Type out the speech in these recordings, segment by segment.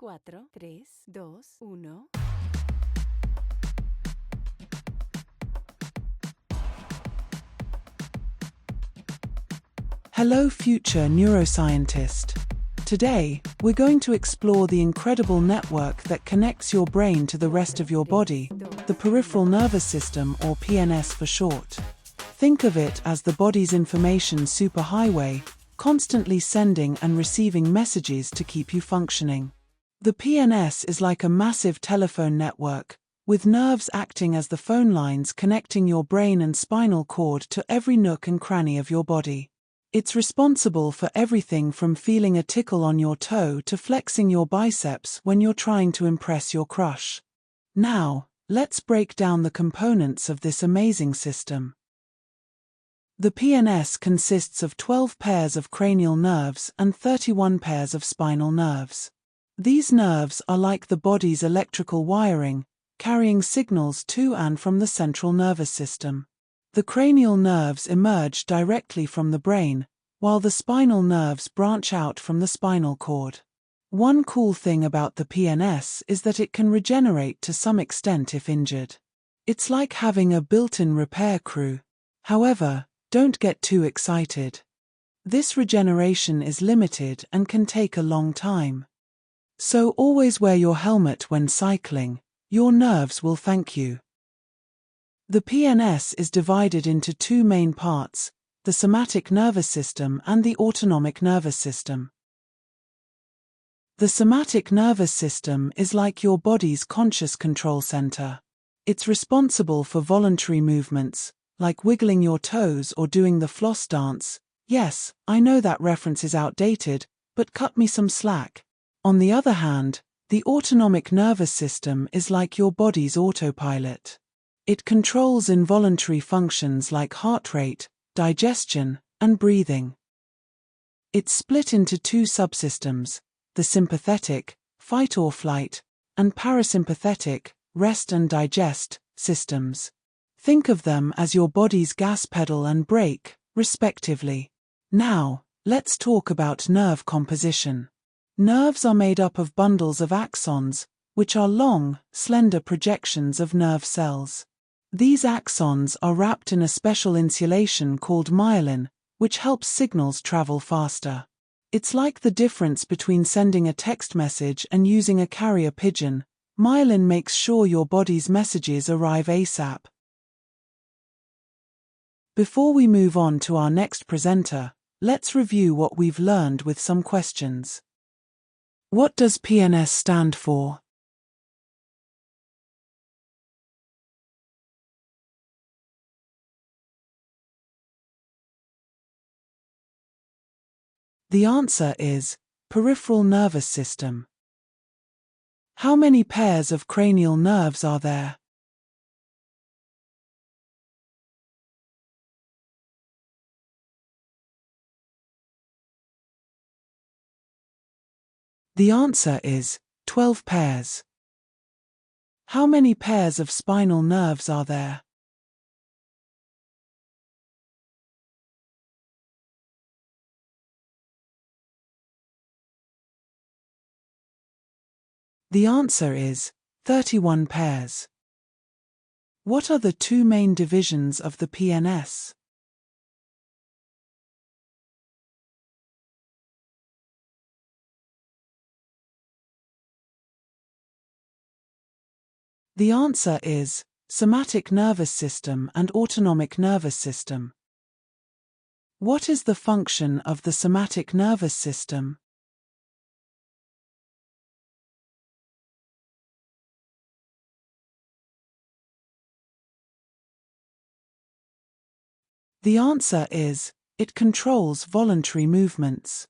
4, 3, 2, 1. Hello, future neuroscientist. Today, we're going to explore the incredible network that connects your brain to the rest of your body, the peripheral nervous system, or PNS for short. Think of it as the body's information superhighway, constantly sending and receiving messages to keep you functioning. The PNS is like a massive telephone network, with nerves acting as the phone lines connecting your brain and spinal cord to every nook and cranny of your body. It's responsible for everything from feeling a tickle on your toe to flexing your biceps when you're trying to impress your crush. Now, let's break down the components of this amazing system. The PNS consists of 12 pairs of cranial nerves and 31 pairs of spinal nerves. These nerves are like the body's electrical wiring, carrying signals to and from the central nervous system. The cranial nerves emerge directly from the brain, while the spinal nerves branch out from the spinal cord. One cool thing about the PNS is that it can regenerate to some extent if injured. It's like having a built-in repair crew. However, don't get too excited. This regeneration is limited and can take a long time. So always wear your helmet when cycling. Your nerves will thank you. The PNS is divided into two main parts, the somatic nervous system and the autonomic nervous system. The somatic nervous system is like your body's conscious control center. It's responsible for voluntary movements, like wiggling your toes or doing the floss dance. Yes, I know that reference is outdated, but cut me some slack. On the other hand, the autonomic nervous system is like your body's autopilot. It controls involuntary functions like heart rate, digestion, and breathing. It's split into two subsystems, the sympathetic, fight or flight, and parasympathetic, rest and digest, systems. Think of them as your body's gas pedal and brake, respectively. Now, let's talk about nerve composition. Nerves are made up of bundles of axons, which are long, slender projections of nerve cells. These axons are wrapped in a special insulation called myelin, which helps signals travel faster. It's like the difference between sending a text message and using a carrier pigeon. Myelin makes sure your body's messages arrive ASAP. Before we move on to our next presenter, let's review what we've learned with some questions. What does PNS stand for? The answer is Peripheral Nervous System. How many pairs of cranial nerves are there? The answer is 12 pairs. How many pairs of spinal nerves are there? The answer is 31 pairs. What are the two main divisions of the PNS? The answer is somatic nervous system and autonomic nervous system. What is the function of the somatic nervous system? The answer is, it controls voluntary movements.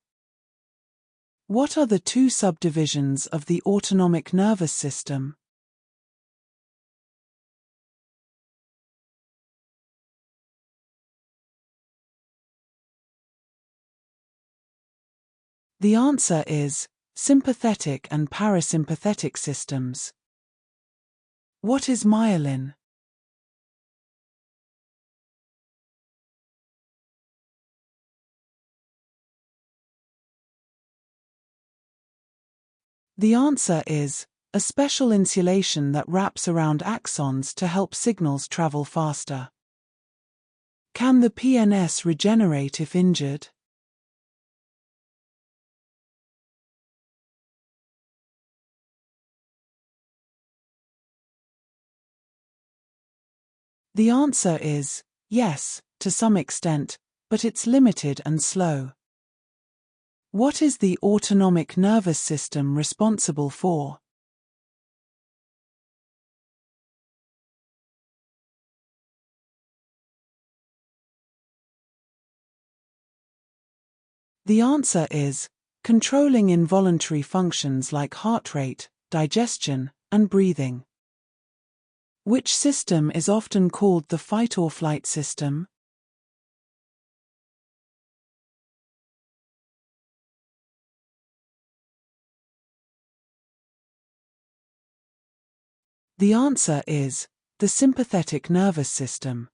What are the two subdivisions of the autonomic nervous system? The answer is sympathetic and parasympathetic systems. What is myelin? The answer is a special insulation that wraps around axons to help signals travel faster. Can the PNS regenerate if injured? The answer is yes, to some extent, but it's limited and slow. What is the autonomic nervous system responsible for? The answer is controlling involuntary functions like heart rate, digestion, and breathing. Which system is often called the fight-or-flight system? The answer is the sympathetic nervous system.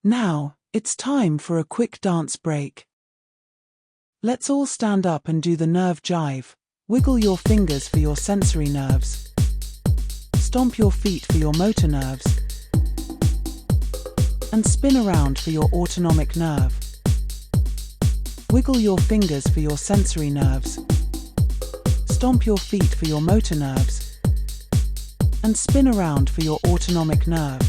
Now, it's time for a quick dance break. Let's all stand up and do the nerve jive. Wiggle your fingers for your sensory nerves. Stomp your feet for your motor nerves. And spin around for your autonomic nerve. Wiggle your fingers for your sensory nerves. Stomp your feet for your motor nerves. And spin around for your autonomic nerve.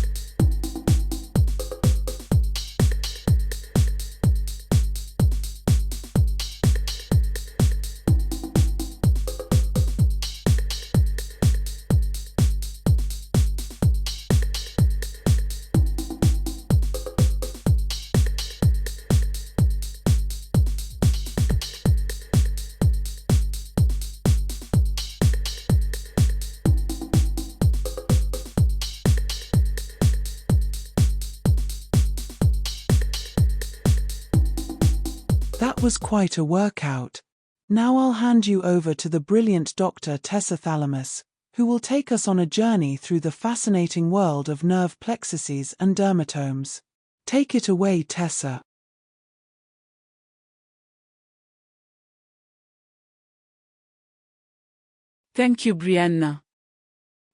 That was quite a workout. Now I'll hand you over to the brilliant Dr. Tessa Thalamus, who will take us on a journey through the fascinating world of nerve plexuses and dermatomes. Take it away, Tessa. Thank you, Brianna.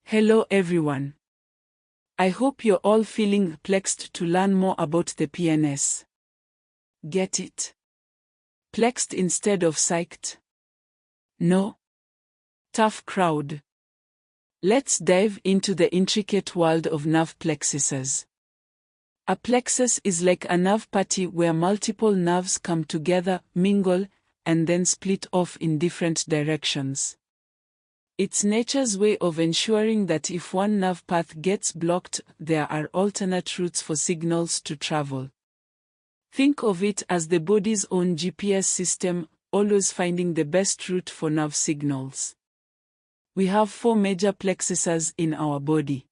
Hello, everyone. I hope you're all feeling plexed to learn more about the PNS. Get it? Plexed instead of psyched? No? Tough crowd. Let's dive into the intricate world of nerve plexuses. A plexus is like a nerve party where multiple nerves come together, mingle, and then split off in different directions. It's nature's way of ensuring that if one nerve path gets blocked, there are alternate routes for signals to travel. Think of it as the body's own GPS system, always finding the best route for nerve signals. We have 4 major plexuses in our body: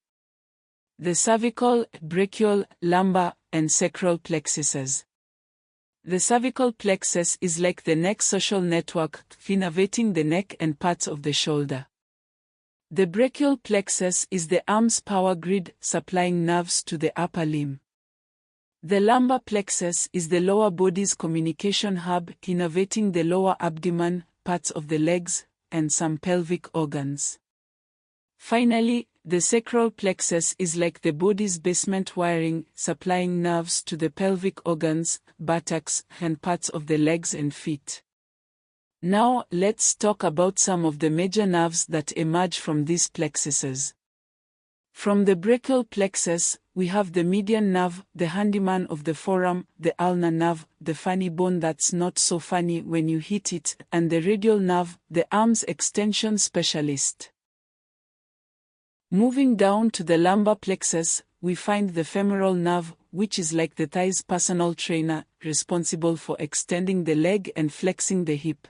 the cervical, brachial, lumbar, and sacral plexuses. The cervical plexus is like the neck social network, innervating the neck and parts of the shoulder. The brachial plexus is the arm's power grid, supplying nerves to the upper limb. The lumbar plexus is the lower body's communication hub, innervating the lower abdomen, parts of the legs, and some pelvic organs. Finally, the sacral plexus is like the body's basement wiring, supplying nerves to the pelvic organs, buttocks, and parts of the legs and feet. Now, let's talk about some of the major nerves that emerge from these plexuses. From the brachial plexus, we have the median nerve, the handyman of the forearm, the ulnar nerve, the funny bone that's not so funny when you hit it, and the radial nerve, the arm's extension specialist. Moving down to the lumbar plexus, we find the femoral nerve, which is like the thigh's personal trainer, responsible for extending the leg and flexing the hip.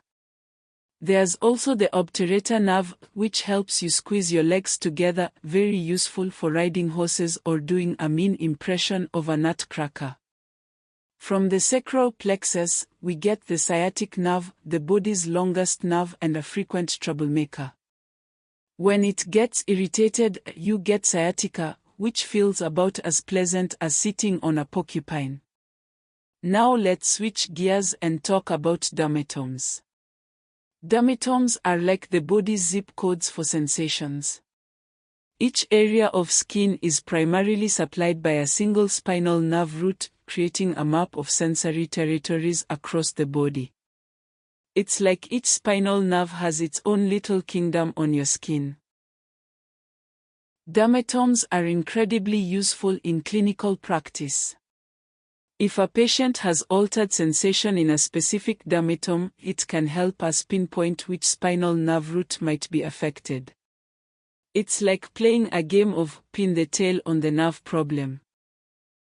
There's also the obturator nerve, which helps you squeeze your legs together, very useful for riding horses or doing a mean impression of a nutcracker. From the sacral plexus, we get the sciatic nerve, the body's longest nerve and a frequent troublemaker. When it gets irritated, you get sciatica, which feels about as pleasant as sitting on a porcupine. Now let's switch gears and talk about dermatomes. Dermatomes are like the body's zip codes for sensations. Each area of skin is primarily supplied by a single spinal nerve root, creating a map of sensory territories across the body. It's like each spinal nerve has its own little kingdom on your skin. Dermatomes are incredibly useful in clinical practice. If a patient has altered sensation in a specific dermatome, it can help us pinpoint which spinal nerve root might be affected. It's like playing a game of pin the tail on the nerve problem.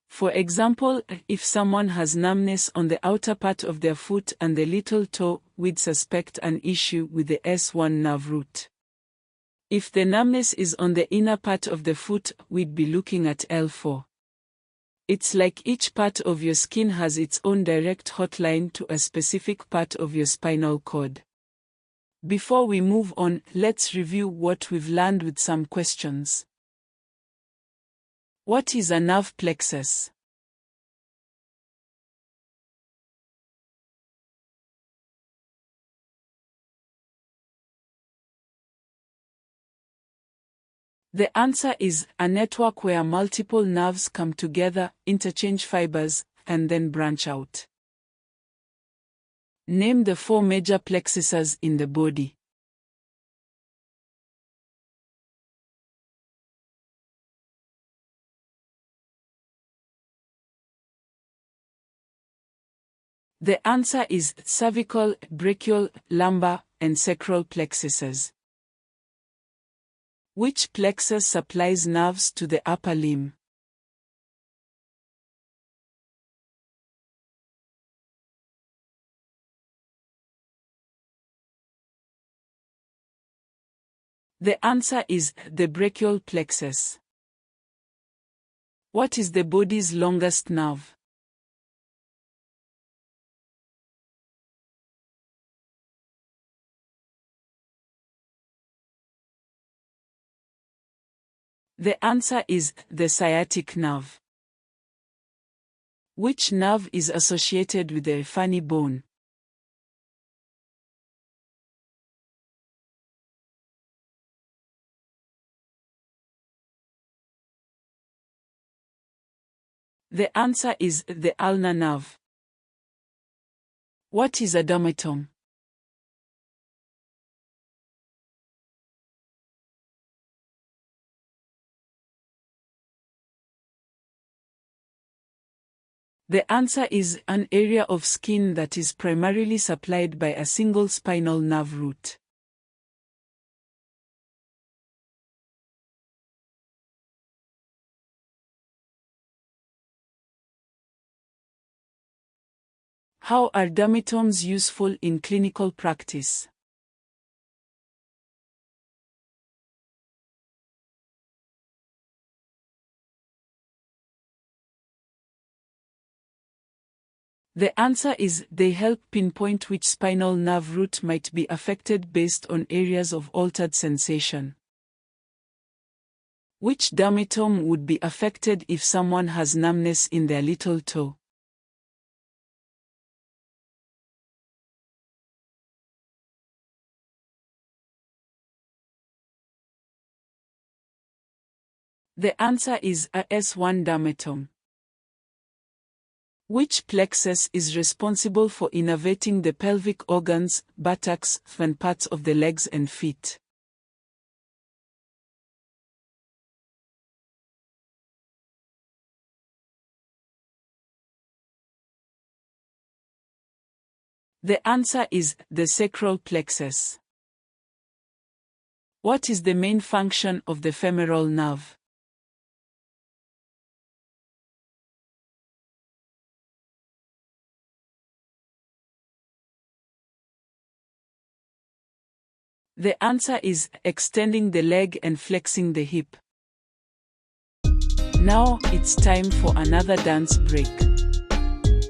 For example, if someone has numbness on the outer part of their foot and the little toe, we'd suspect an issue with the S1 nerve root. If the numbness is on the inner part of the foot, we'd be looking at L4. It's like each part of your skin has its own direct hotline to a specific part of your spinal cord. Before we move on, let's review what we've learned with some questions. What is a nerve plexus? The answer is a network where multiple nerves come together, interchange fibers, and then branch out. Name the 4 major plexuses in the body. The answer is cervical, brachial, lumbar, and sacral plexuses. Which plexus supplies nerves to the upper limb? The answer is the brachial plexus. What is the body's longest nerve? The answer is the sciatic nerve. Which nerve is associated with the funny bone? The answer is the ulnar nerve. What is a dermatome? The answer is an area of skin that is primarily supplied by a single spinal nerve root. How are dermatomes useful in clinical practice? The answer is they help pinpoint which spinal nerve root might be affected based on areas of altered sensation. Which dermatome would be affected if someone has numbness in their little toe? The answer is a S1 dermatome. Which plexus is responsible for innervating the pelvic organs, buttocks, and parts of the legs and feet? The answer is the sacral plexus. What is the main function of the femoral nerve? The answer is extending the leg and flexing the hip. Now it's time for another dance break.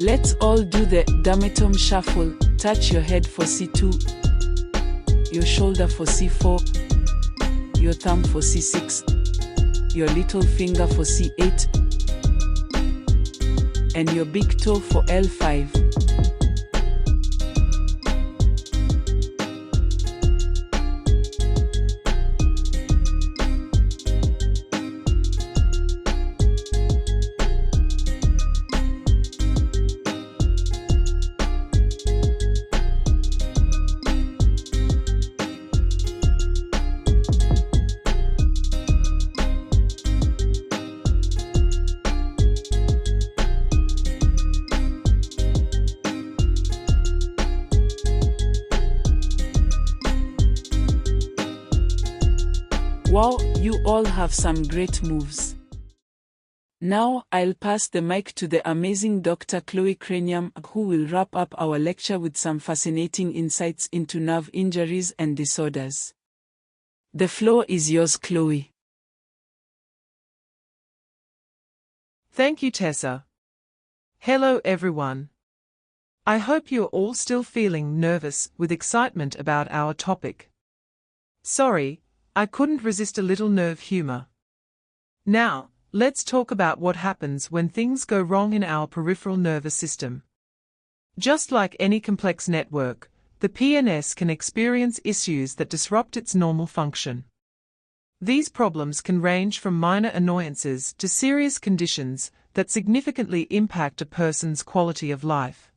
Let's all do the dermatome shuffle. Touch your head for C2, your shoulder for C4, your thumb for C6, your little finger for C8, and your big toe for L5. Wow, you all have some great moves. Now, I'll pass the mic to the amazing Dr. Chloe Cranium, who will wrap up our lecture with some fascinating insights into nerve injuries and disorders. The floor is yours, Chloe. Thank you, Tessa. Hello, everyone. I hope you're all still feeling nervous with excitement about our topic. Sorry, I couldn't resist a little nerve humor. Now, let's talk about what happens when things go wrong in our peripheral nervous system. Just like any complex network, the PNS can experience issues that disrupt its normal function. These problems can range from minor annoyances to serious conditions that significantly impact a person's quality of life.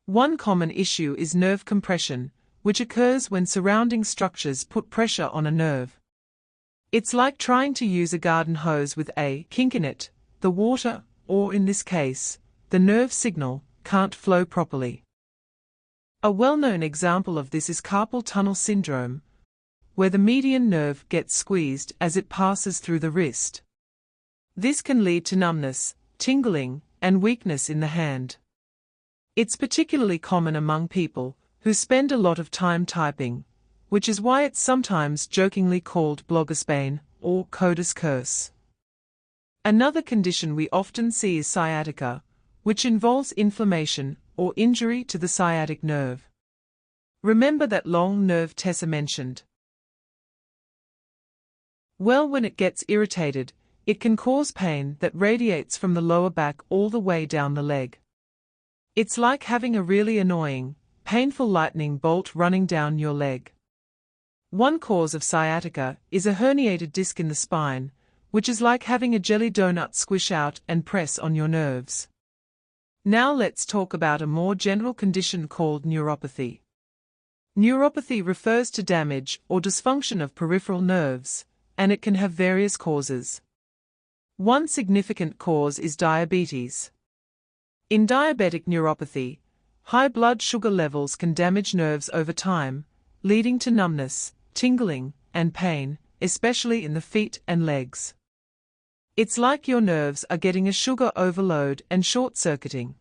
One common issue is nerve compression, which occurs when surrounding structures put pressure on a nerve. It's like trying to use a garden hose with a kink in it. The water, or in this case, the nerve signal, can't flow properly. A well-known example of this is carpal tunnel syndrome, where the median nerve gets squeezed as it passes through the wrist. This can lead to numbness, tingling, and weakness in the hand. It's particularly common among people who spend a lot of time typing, which is why it's sometimes jokingly called blogger's pain or coder's curse. Another condition we often see is sciatica, which involves inflammation or injury to the sciatic nerve. Remember that long nerve Tessa mentioned? Well, when it gets irritated, it can cause pain that radiates from the lower back all the way down the leg. It's like having a really annoying, painful lightning bolt running down your leg. One cause of sciatica is a herniated disc in the spine, which is like having a jelly donut squish out and press on your nerves. Now let's talk about a more general condition called neuropathy. Neuropathy refers to damage or dysfunction of peripheral nerves, and it can have various causes. One significant cause is diabetes. In diabetic neuropathy, high blood sugar levels can damage nerves over time, leading to numbness, tingling, and pain, especially in the feet and legs. It's like your nerves are getting a sugar overload and short-circuiting.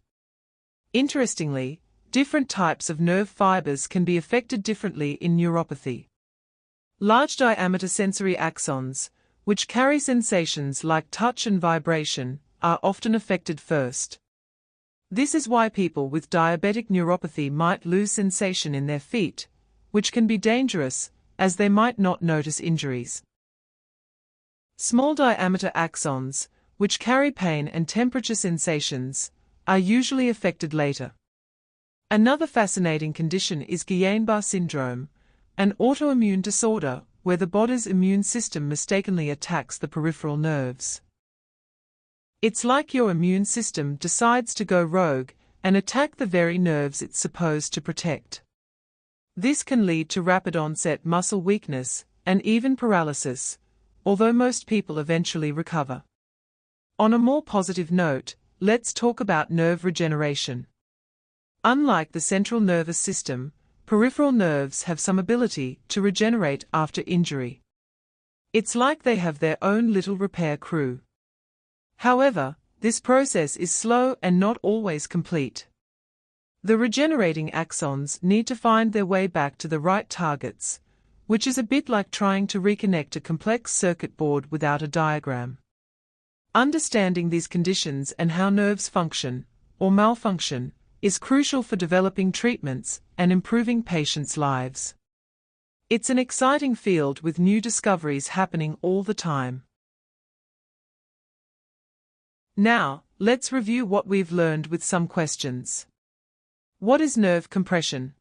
Interestingly, different types of nerve fibers can be affected differently in neuropathy. Large diameter sensory axons, which carry sensations like touch and vibration, are often affected first. This is why people with diabetic neuropathy might lose sensation in their feet, which can be dangerous, as they might not notice injuries. Small diameter axons, which carry pain and temperature sensations, are usually affected later. Another fascinating condition is Guillain-Barré syndrome, an autoimmune disorder where the body's immune system mistakenly attacks the peripheral nerves. It's like your immune system decides to go rogue and attack the very nerves it's supposed to protect. This can lead to rapid onset muscle weakness and even paralysis, although most people eventually recover. On a more positive note, let's talk about nerve regeneration. Unlike the central nervous system, peripheral nerves have some ability to regenerate after injury. It's like they have their own little repair crew. However, this process is slow and not always complete. The regenerating axons need to find their way back to the right targets, which is a bit like trying to reconnect a complex circuit board without a diagram. Understanding these conditions and how nerves function, or malfunction, is crucial for developing treatments and improving patients' lives. It's an exciting field with new discoveries happening all the time. Now, let's review what we've learned with some questions. What is nerve compression?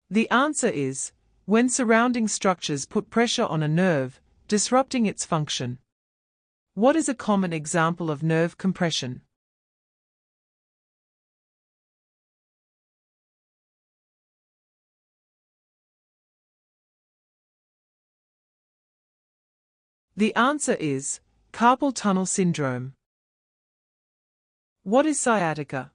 The answer is, when surrounding structures put pressure on a nerve, disrupting its function. What is a common example of nerve compression? The answer is carpal tunnel syndrome. What is sciatica?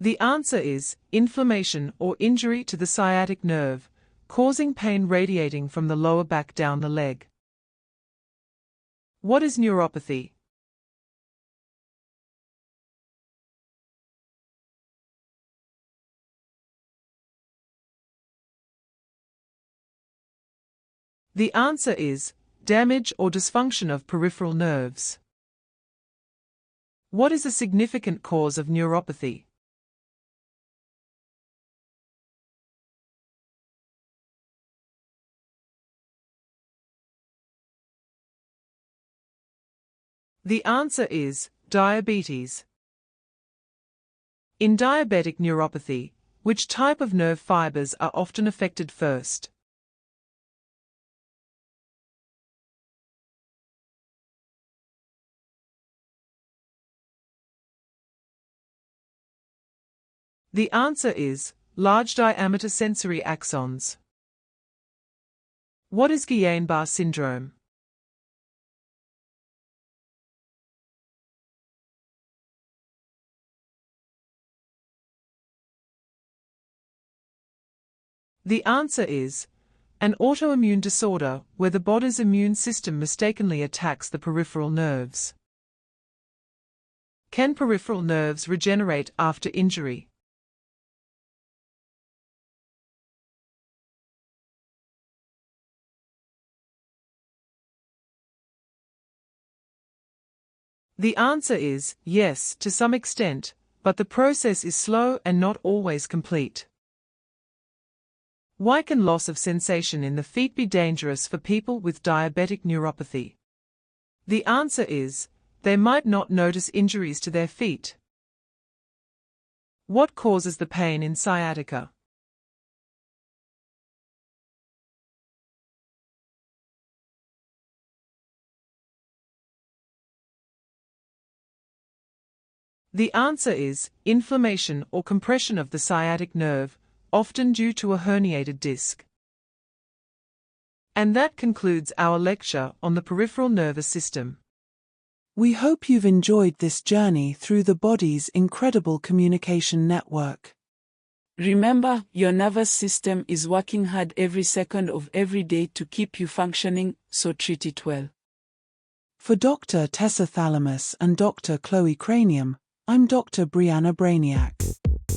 The answer is inflammation or injury to the sciatic nerve, causing pain radiating from the lower back down the leg. What is neuropathy? The answer is damage or dysfunction of peripheral nerves. What is a significant cause of neuropathy? The answer is diabetes. In diabetic neuropathy, which type of nerve fibers are often affected first? The answer is large diameter sensory axons. What is Guillain-Barré syndrome? The answer is an autoimmune disorder where the body's immune system mistakenly attacks the peripheral nerves. Can peripheral nerves regenerate after injury? The answer is yes, to some extent, but the process is slow and not always complete. Why can loss of sensation in the feet be dangerous for people with diabetic neuropathy? The answer is they might not notice injuries to their feet. What causes the pain in sciatica? The answer is inflammation or compression of the sciatic nerve, often due to a herniated disc. And that concludes our lecture on the peripheral nervous system. We hope you've enjoyed this journey through the body's incredible communication network. Remember, your nervous system is working hard every second of every day to keep you functioning, so treat it well. For Dr. Tessa Thalamus and Dr. Chloe Cranium, I'm Dr. Brianna Brainiac.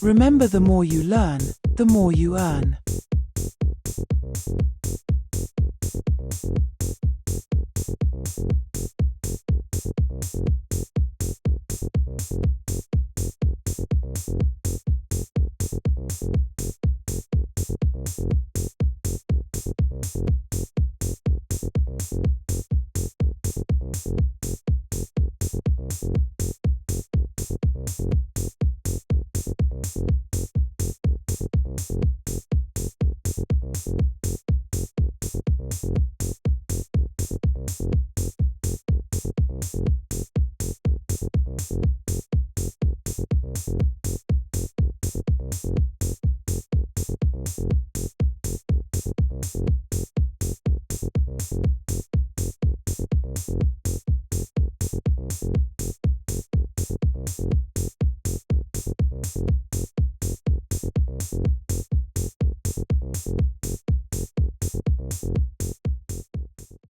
Remember, the more you learn, the more you earn.